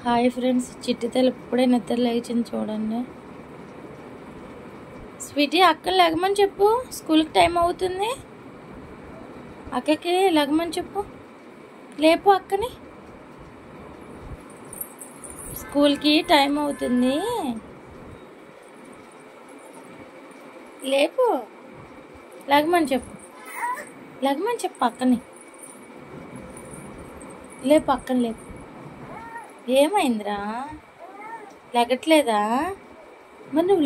Hi friends, చిట్టి తల్లి ఇప్పుడే నిద్ర లేచింది చూడండి. స్వీటీ, అక్కని లెగమని చెప్పు, స్కూల్కి టైం అవుతుంది. అక్కకి లెగమని చెప్పు, లేపు అక్కని, స్కూల్కి టైం అవుతుంది. లేపు, లెగమని చెప్పు అక్కని, లేపు అక్కని లేపు. ఏమైందిరా, లెగట్లేదా? మరి నువ్వు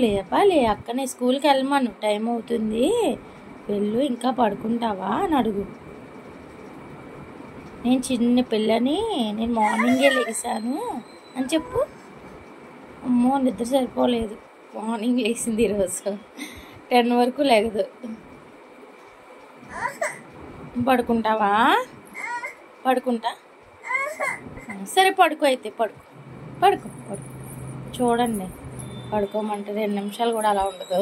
లే అక్కనే, స్కూల్కి వెళ్ళమను, టైం అవుతుంది, వెళ్ళు, ఇంకా పడుకుంటావా అని అడుగు. నేను చిన్న పిల్లని, నేను మార్నింగే లేసాను అని చెప్పు. అమ్మో, నిద్ర సరిపోలేదు, మార్నింగ్ లేచింది ఈరోజు 10 వరకు లేగదు. పడుకుంటావా? పడుకుంటా, సరే పడుకో, అయితే పడుకో. చూడండి, పడుకోమంటే 2 నిమిషాలు కూడా అలా ఉండదు.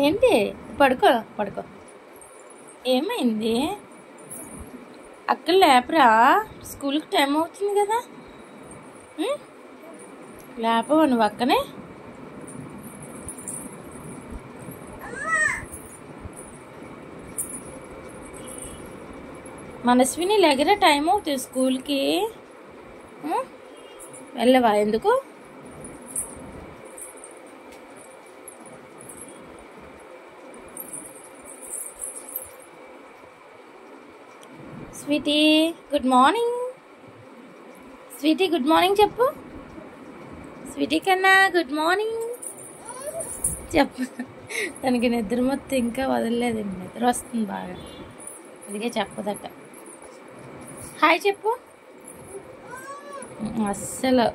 ఏంటి, పడుకో. ఏమైంది? అక్కడ లేపరా, స్కూల్కి టైం అవుతుంది కదా. లేపవా నువ్వు అక్కనే? మనస్విని, లెగరా, టైం అవుతుంది స్కూల్కి. వెళ్ళవా? ఎందుకు? Sweety, good morning. Sweety, good morning చెప్పు. స్వీటీ కన్నా గుడ్ మార్నింగ్ చెప్పు. తనకి నిద్ర మొత్తం ఇంకా వదలలేదండి, నిద్ర వస్తుంది బాగా, అందుకే చెప్పదట. హాయ్ చెప్పు. అస్సలు